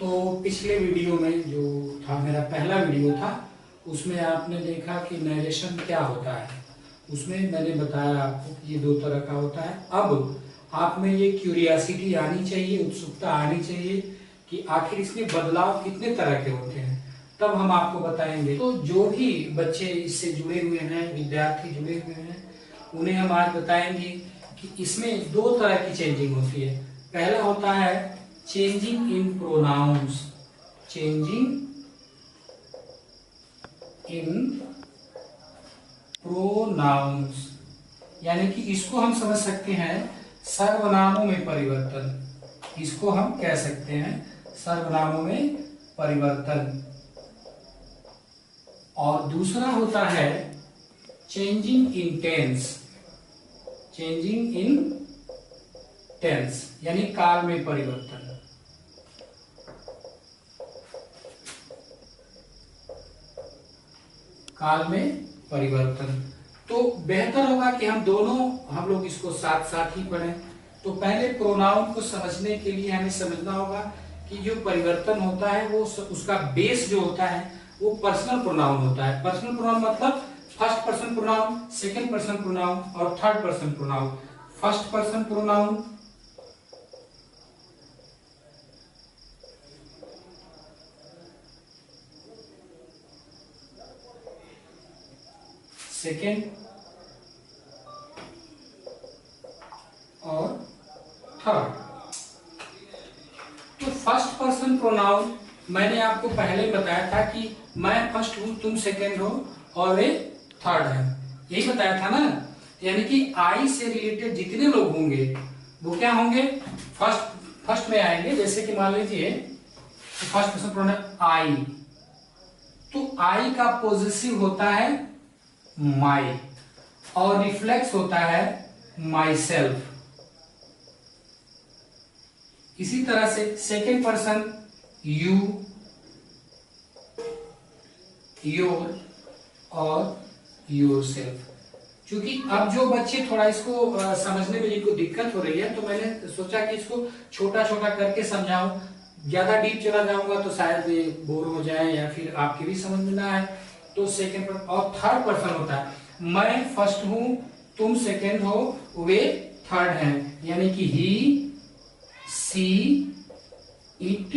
तो पिछले वीडियो में जो था, मेरा पहला वीडियो था, उसमें आपने देखा कि नरेशन क्या होता है। उसमें मैंने बताया आपको कि ये दो तरह का होता है। अब आप में ये क्यूरियासिटी आनी चाहिए, उत्सुकता आनी चाहिए कि आखिर इसमें बदलाव कितने तरह के होते हैं, तब हम आपको बताएंगे। तो जो भी बच्चे इससे जुड़े हुए हैं, विद्यार्थी जुड़े हुए हैं, उन्हें हम आज बताएंगे कि इसमें दो तरह की चेंजिंग होती है। पहला होता है changing in pronouns, changing in pronouns, यानी कि इसको हम समझ सकते हैं सर्वनामों में परिवर्तन। इसको हम कह सकते हैं सर्वनामों में परिवर्तन। और दूसरा होता है changing in tense, changing in tense यानी काल में परिवर्तन। काल में परिवर्तन। तो बेहतर होगा कि हम लोग इसको साथ साथ ही पढ़ें। तो पहले प्रोनाउन को समझने के लिए हमें समझना होगा कि जो परिवर्तन होता है वो उसका बेस जो होता है वो पर्सनल प्रोनाउन होता है। पर्सनल प्रोनाउन मतलब first person pronoun, second person pronoun और third person pronoun. First person pronoun, second और थर्ड। तो फर्स्ट पर्सन प्रोनाउन मैंने आपको पहले बताया था कि मैं फर्स्ट हूं, तुम सेकंड हो और वे थर्ड है, यही बताया था ना। यानी कि आई से रिलेटेड जितने लोग होंगे वो क्या होंगे, फर्स्ट में आएंगे। जैसे कि मान लीजिए फर्स्ट पर्सन प्रोनाउन आई, तो आई का पॉजिटिव होता है माई और रिफ्लेक्स होता है माई सेल्फ। इसी तरह से सेकेंड पर्सन यू, योर और योर सेल्फ। क्योंकि अब जो बच्चे थोड़ा इसको समझने में जिनको दिक्कत हो रही है, तो मैंने सोचा कि इसको छोटा छोटा करके समझाऊं। ज्यादा डीप चला जाऊंगा तो शायद ये बोर हो जाए या फिर आपके भी समझ में ना आए। तो सेकेंड पर्सन और थर्ड पर्सन होता है मैं फर्स्ट हूं, तुम सेकेंड हो, वे थर्ड हैं। यानी कि ही, सी, इट,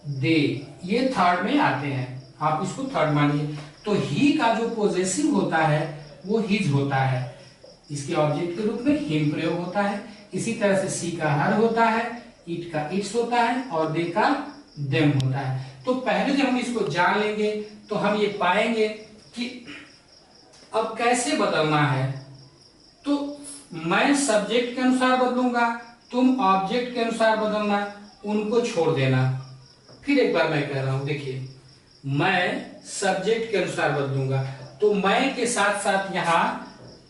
दे, ये थर्ड में आते हैं। आप इसको थर्ड मानिए। तो ही का जो पॉजेसिव होता है वो हिज होता है, इसके ऑब्जेक्ट के रूप में हिम प्रयोग होता है। इसी तरह से सी का हर होता है, इट का इट्स होता है और दे का देम होता है। तो पहले जब हम इसको जान लेंगे तो हम ये पाएंगे कि अब कैसे बदलना है। तो मैं सब्जेक्ट के अनुसार बदलूंगा, तुम ऑब्जेक्ट के अनुसार बदलना, उनको छोड़ देना। फिर एक बार मैं कह रहा हूं, देखिए मैं सब्जेक्ट के अनुसार बदलूंगा, तो मैं के साथ साथ यहां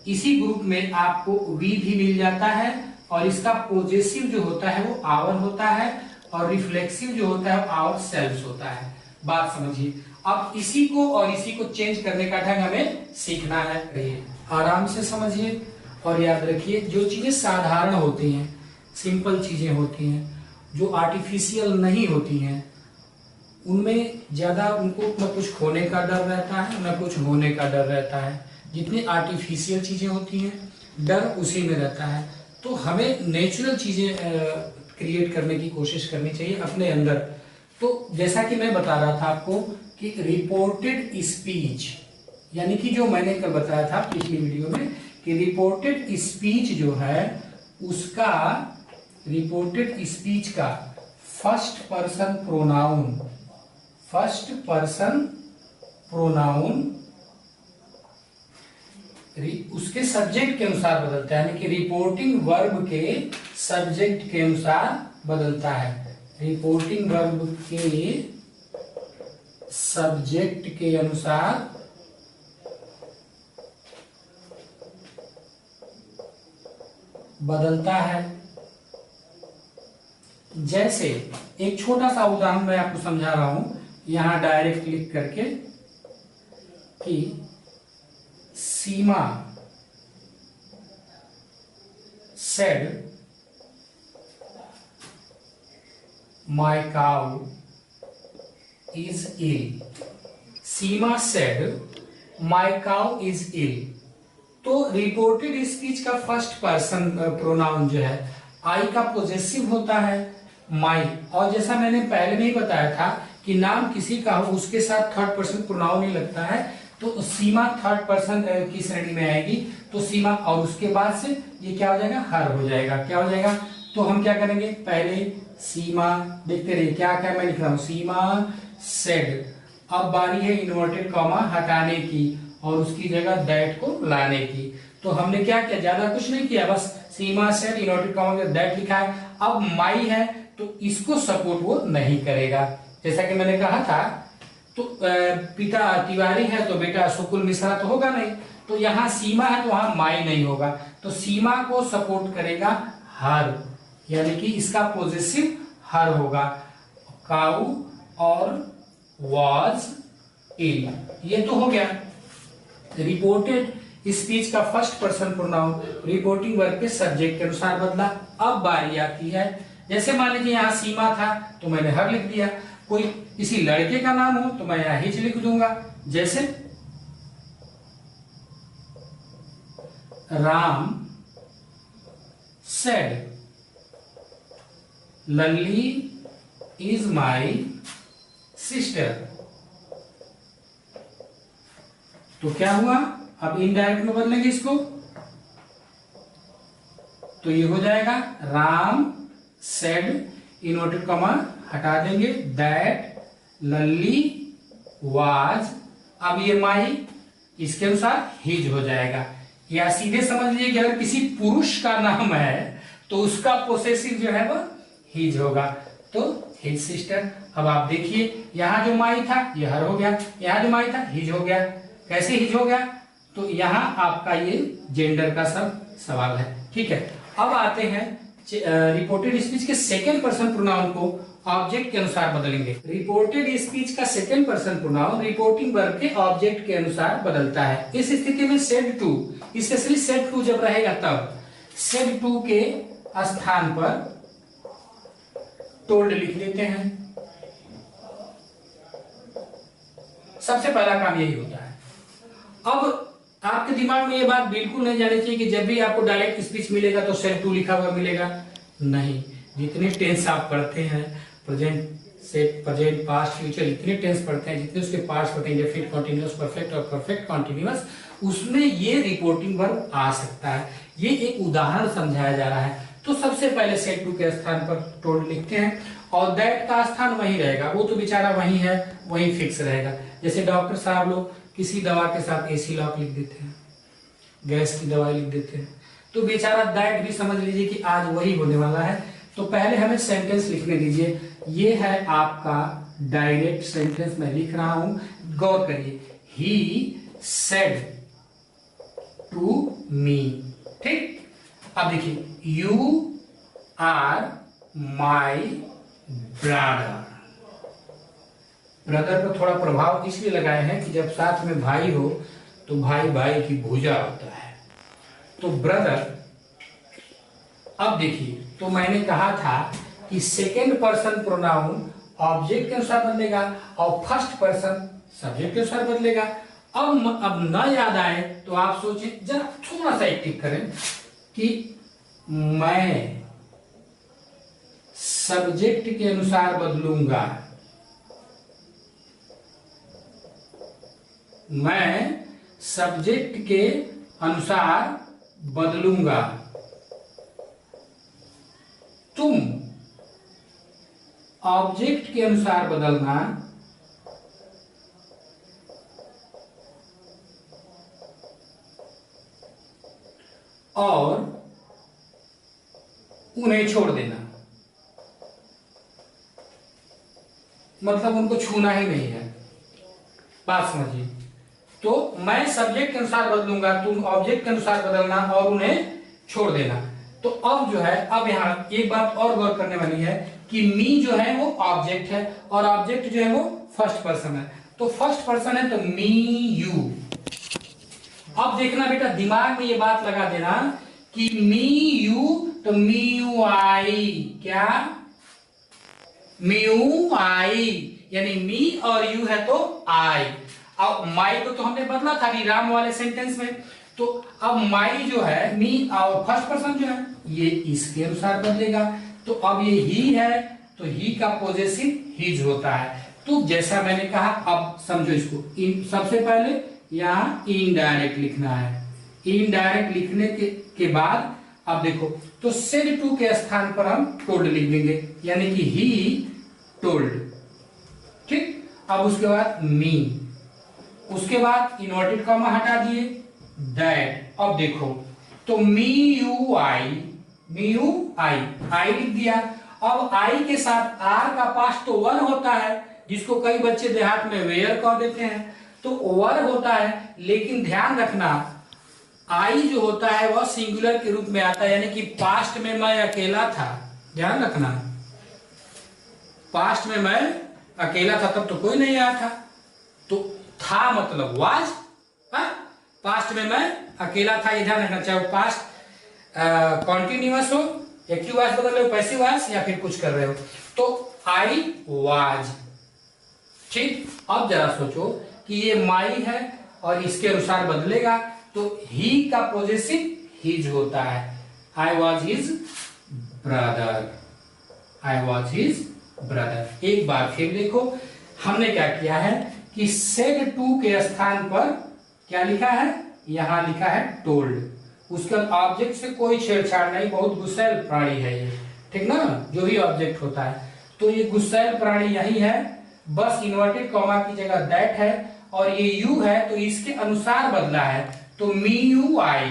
इसी ग्रुप में आपको वी भी मिल जाता है और इसका पॉजेसिव जो होता है वो आवर होता है और रिफ्लेक्सिव जो होता है वो आवर सेल्फ होता है। बात समझिए। अब इसी को और इसी को चेंज करने का ढंग हमें सीखना है। आराम से समझिए और याद रखिए, जो चीजें साधारण होती हैं, सिंपल चीजें होती हैं, जो आर्टिफिशियल नहीं होती हैं, उनमें ज्यादा उनको न कुछ खोने का डर रहता है न कुछ होने का डर रहता है। जितनी आर्टिफिशियल चीजें होती हैं डर उसी में रहता है। तो हमें नेचुरल चीजें क्रिएट करने की कोशिश करनी चाहिए अपने अंदर। तो जैसा कि मैं बता रहा था आपको कि रिपोर्टेड स्पीच, यानी कि जो मैंने कल बताया था पिछली वीडियो में कि रिपोर्टेड स्पीच जो है उसका, रिपोर्टेड स्पीच का first person pronoun, first person pronoun उसके सब्जेक्ट के अनुसार बदलता है। यानी कि रिपोर्टिंग वर्ब के सब्जेक्ट के अनुसार बदलता है। रिपोर्टिंग वर्ब के सब्जेक्ट के अनुसार बदलता है। जैसे एक छोटा सा उदाहरण मैं आपको समझा रहा हूं, यहां डायरेक्ट क्लिक करके कि सीमा said my cow is ill. Seema said my cow is ill. तो रिपोर्टेड स्पीच का फर्स्ट पर्सन प्रोनाउन जो है आई का पोजेसिव होता है माई, और जैसा मैंने पहले में ही बताया था कि नाम किसी का हो उसके साथ थर्ड पर्सन प्रोनाउन ही लगता है, तो सीमा थर्ड पर्सन की श्रेणी में आएगी। तो सीमा और उसके बाद से ये क्या हो जाएगा, हर हो जाएगा। क्या हो जाएगा, तो हम क्या करेंगे, पहले सीमा देखते रहिए क्या क्या मैं लिख रहा हूं, सीमा सेड। अब बारी है इन्वर्टेड कॉमा हटाने की और उसकी जगह दैट को लाने की। तो हमने क्या किया, ज्यादा कुछ नहीं किया, बस सीमा सेड इन्वर्टेड कॉमा में दैट लिखा है। अब माई है तो इसको सपोर्ट वो नहीं करेगा, जैसा कि मैंने कहा था। तो पिता तिवारी है तो बेटा सुकुल मिश्रा तो होगा नहीं, तो यहाँ सीमा है तो वहां माई नहीं होगा, तो सीमा को सपोर्ट करेगा हर, यानी कि इसका पॉजिटिव हर होगा। काऊ और was ill, ये तो हो गया। रिपोर्टेड स्पीच का first person pronoun reporting verb के सब्जेक्ट के अनुसार बदला। अब बारी आती है, जैसे मान लीजिए यहाँ सीमा था तो मैंने हर लिख दिया, कोई किसी लड़के का नाम हो तो मैं यहाँ हिच लिख दूंगा, जैसे Ram said Lalli is my sister. तो क्या हुआ, अब इनडायरेक्ट में बदलेंगे इसको, तो ये हो जाएगा राम सेड इन्वर्टेड कॉमा हटा देंगे, दैट लल्ली वाज, अब ये माई इसके अनुसार हिज हो जाएगा। या सीधे समझ लीजिए कि अगर किसी पुरुष का नाम है तो उसका पोसेसिव जो है वह हिज होगा, तो हिज सिस्टर। अब आप देखिए यहाँ जो माई था ये हर हो गया, यहाँ जो माई था हिज हो गया। कैसे हिज हो गया, तो यहाँ आपका ये जेंडर का सब सवाल है, ठीक है। अब आते हैं रिपोर्टेड स्पीच के सेकेंड पर्सन प्रोनाउन को ऑब्जेक्ट के अनुसार बदलेंगे। रिपोर्टेड स्पीच का second person pronoun reporting verb के ऑब्जेक्ट के अनुसार बदलता है। इस स्थिति में said to, specially said to जब रहेगा तब सेड टू के स्थान पर टोल्ड लिख देते हैं। सबसे पहला काम यही होता है। अब आपके दिमाग में ये बात बिल्कुल नहीं जानी चाहिए कि जब भी आपको डायरेक्ट स्पीच मिलेगा तो सेड टू लिखा हुआ मिलेगा, नहीं। जितने टेंस आप पढ़ते हैं, present set present past future, जितने टेंस पढ़ते हैं, जितने उसके पार्ट्स पढ़ते हैं, डेफिनिट कॉन्टिन्यूअस परफेक्ट और परफेक्ट कॉन्टिन्यूअस, उसमें ये रिपोर्टिंग वर्ब आ सकता है। ये एक उदाहरण समझाया जा रहा है। तो सबसे पहले सेड टू के स्थान पर टोल्ड लिखते हैं और दैट का स्थान वही रहेगा, वो तो बेचारा वही है, वही फिक्स रहेगा। जैसे डॉक्टर साहब लोग किसी दवा के साथ एसी लॉक लिख देते हैं, गैस की दवाई लिख देते हैं, तो बेचारा दैट भी समझ लीजिए कि आज वही होने वाला है। तो पहले हमें सेंटेंस लिखने दीजिए। ये है आपका डायरेक्ट सेंटेंस मैं लिख रहा हूं, गौर करिए। ही सेड टू मी, ठीक। अब देखिए, you are my brother. Brother पर थोड़ा प्रभाव इसलिए लगाए हैं कि जब साथ में भाई हो तो भाई भाई की भुजा होता है, तो ब्रदर। अब देखिए, तो मैंने कहा था कि सेकेंड पर्सन प्रोनाउन ऑब्जेक्ट के अनुसार बदलेगा और फर्स्ट पर्सन सब्जेक्ट के अनुसार बदलेगा। अब न याद आए तो आप सोचिए, जरा थोड़ा सा एक टिक करें कि मैं सब्जेक्ट के अनुसार बदलूंगा, मैं सब्जेक्ट के अनुसार बदलूंगा, तुम ऑब्जेक्ट के अनुसार बदलना, और उन्हें छोड़ देना, मतलब उनको छूना ही नहीं है। बात समझिए। तो मैं सब्जेक्ट के अनुसार बदलूंगा, तुम ऑब्जेक्ट के अनुसार बदलना और उन्हें छोड़ देना। तो अब जो है, अब यहाँ एक बात और गौर करने वाली है कि मी जो है वो ऑब्जेक्ट है और ऑब्जेक्ट जो है वो फर्स्ट पर्सन है। तो फर्स्ट पर्सन है तो मी यू। अब देखना बेटा, दिमाग में ये बात लगा देना कि मी यू तो मी यू आई, क्या म्यू आई, यानी मी और यू है तो आई। अब माई को तो हमने बदला था विराम वाले सेंटेंस में, तो अब माई जो है मी और फर्स्ट पर्सन जो है ये इसके अनुसार बदलेगा। तो अब ये ही है तो ही का पॉजेसिव हिज होता है। तो जैसा मैंने कहा, अब समझो इसको, सबसे पहले यहाँ इनडायरेक्ट लिखना है। इनडायरेक्ट लिखने के बाद अब देखो, तो सेड टू के स्थान पर हम टोल्ड लिख देंगे, यानी कि ही टोल्ड। ठीक, अब उसके बाद मी, उसके बाद इन्वर्टेड कॉमा हटा दिए, दैट। अब देखो, तो मी यू आई आई लिख दिया। अब आई के साथ आर का पास्ट तो वर होता है, जिसको कई बच्चे देहात में वेयर कह देते हैं, तो वर होता है। लेकिन ध्यान रखना, आई जो होता है वह सिंगुलर के रूप में आता है, यानी कि पास्ट में मैं अकेला था। ध्यान रखना, पास्ट में मैं अकेला था, तब तो कोई नहीं आया था, तो था मतलब वाज। पास्ट में मैं अकेला था, ये ध्यान रखना। चाहे वो पास्ट कॉन्टिन्यूअस हो, एक्टिव वॉइस बदल रहे हो, पैसिव वॉइस, या फिर कुछ कर रहे हो, तो आई वाज। ठीक, अब जरा सोचो कि ये माई है और इसके अनुसार बदलेगा, तो ही का पॉजेसिव हिज होता है। I was his brother, I was his brother. एक बार फिर देखो, हमने क्या किया है कि सेड टू के स्थान पर क्या लिखा है, यहां लिखा है टोल्ड। उसके ऑब्जेक्ट से कोई छेड़छाड़ नहीं, बहुत गुस्सैल प्राणी है ये, ठीक ना, जो भी ऑब्जेक्ट होता है। तो ये गुस्सैल प्राणी यही है, बस इन्वर्टेड कॉमा की जगह दैट है, और ये यू है तो इसके अनुसार बदला है, तो मी यू आई,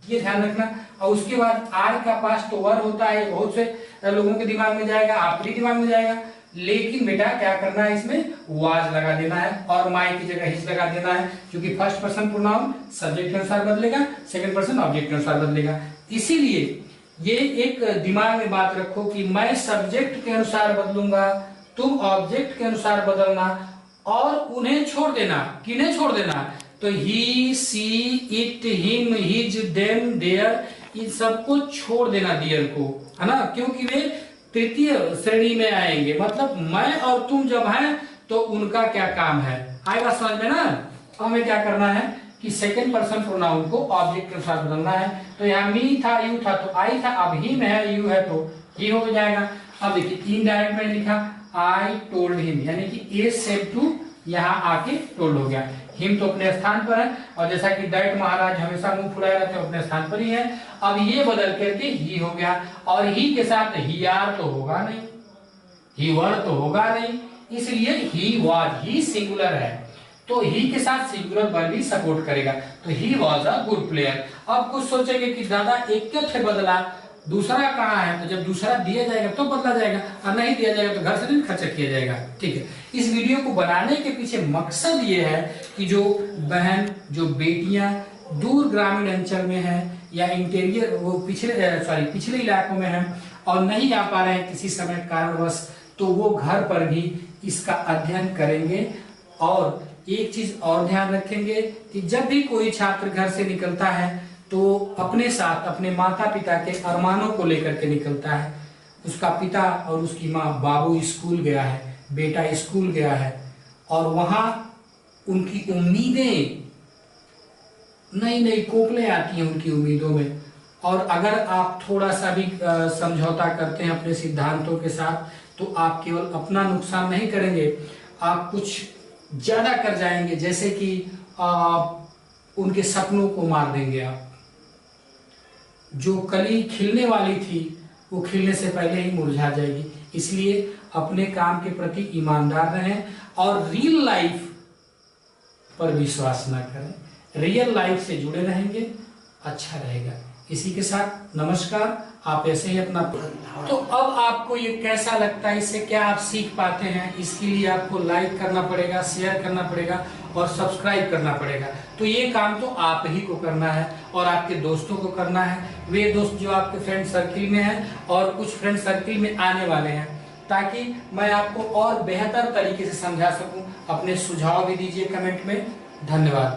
ये ध्यान रखना। और उसके बाद आर का पास तो वर होता है, बहुत से लोगों के दिमाग में जाएगा, आपके दिमाग में जाएगा, लेकिन बेटा क्या करना है, इसमें वाज लगा देना है और माई की जगह हिज लगा देना है, क्योंकि फर्स्ट पर्सन प्रोनाउन सब्जेक्ट के अनुसार बदलेगा, सेकंड पर्सन ऑब्जेक्ट के अनुसार बदलेगा। इसीलिए ये एक दिमाग में बात रखो कि मैं सब्जेक्ट के अनुसार बदलूंगा, तुम ऑब्जेक्ट के अनुसार बदलना, और उन्हें छोड़ देना। किन्हें छोड़ देना, तो he, she, it, him, his, them, their, इन सबको छोड़ देना, दियर को, है ना, क्योंकि वे तृतीय श्रेणी में आएंगे। मतलब मैं और तुम जब हैं तो उनका क्या काम है, आएगा समझ में ना। हमें क्या करना है कि सेकंड पर्सन प्रोनाउन को ऑब्जेक्ट के अनुसार बदलना है। तो यहाँ मी था, यू था तो आई था, अब हिम है, यू है तो ही हो जाएगा। अब देखिए इनडायरेक्ट में लिखा आई टोल्ड हिम, यानी कि ए सेड टू यहाँ आके टोल्ड हो गया। हिम तो अपने स्थान पर है, और जैसा कि दैट महाराज हमेशा मुंह फुलाए रहते हैं, अपने स्थान पर ही है। अब ये बदल करके ही हो गया, और ही के साथ ही आर तो होगा नहीं, ही वर तो होगा नहीं, इसलिए ही वाज, ही सिंगुलर है तो ही के साथ सिंगुलर वर्ब भी सपोर्ट करेगा। तो he was a good player. अब कुछ सोचेंगे कि दादा एक क्यों थे बदला, दूसरा कहाँ है, तो जब दूसरा दिया जाएगा तो बदला जाएगा, और नहीं दिया जाएगा तो घर से नहीं खर्चा किया जाएगा। ठीक है, इस वीडियो को बनाने के पीछे मकसद ये है कि जो बहन, जो बेटियां दूर ग्रामीण अंचल में हैं या इंटीरियर वो पिछले इलाकों में हैं और नहीं आ पा रहे हैं किसी समय कारणवश, तो वो घर पर भी इसका अध्ययन करेंगे। और एक चीज और ध्यान रखेंगे कि जब भी कोई छात्र घर से निकलता है तो अपने साथ अपने माता पिता के अरमानों को लेकर के निकलता है। उसका पिता और उसकी माँ, बाबू स्कूल गया है, बेटा स्कूल गया है, और वहां उनकी उम्मीदें नई नई कोपलें आती हैं उनकी उम्मीदों में। और अगर आप थोड़ा सा भी समझौता करते हैं अपने सिद्धांतों के साथ, तो आप केवल अपना नुकसान नहीं करेंगे, आप कुछ ज्यादा कर जाएंगे, जैसे कि उनके सपनों को मार देंगे आप। जो कली खिलने वाली थी वो खिलने से पहले ही मुरझा जाएगी। इसलिए अपने काम के प्रति ईमानदार रहें और रियल लाइफ पर विश्वास ना करें, रियल लाइफ से जुड़े रहेंगे, अच्छा रहेगा। इसी के साथ नमस्कार, आप ऐसे ही अपना। तो अब आपको ये कैसा लगता है, इससे क्या आप सीख पाते हैं, इसके लिए आपको लाइक करना पड़ेगा, शेयर करना पड़ेगा और सब्सक्राइब करना पड़ेगा। तो ये काम तो आप ही को करना है और आपके दोस्तों को करना है, वे दोस्त जो आपके फ्रेंड सर्किल में हैं और कुछ फ्रेंड सर्किल में आने वाले हैं, ताकि मैं आपको और बेहतर तरीके से समझा सकूं। अपने सुझाव भी दीजिए कमेंट में। धन्यवाद।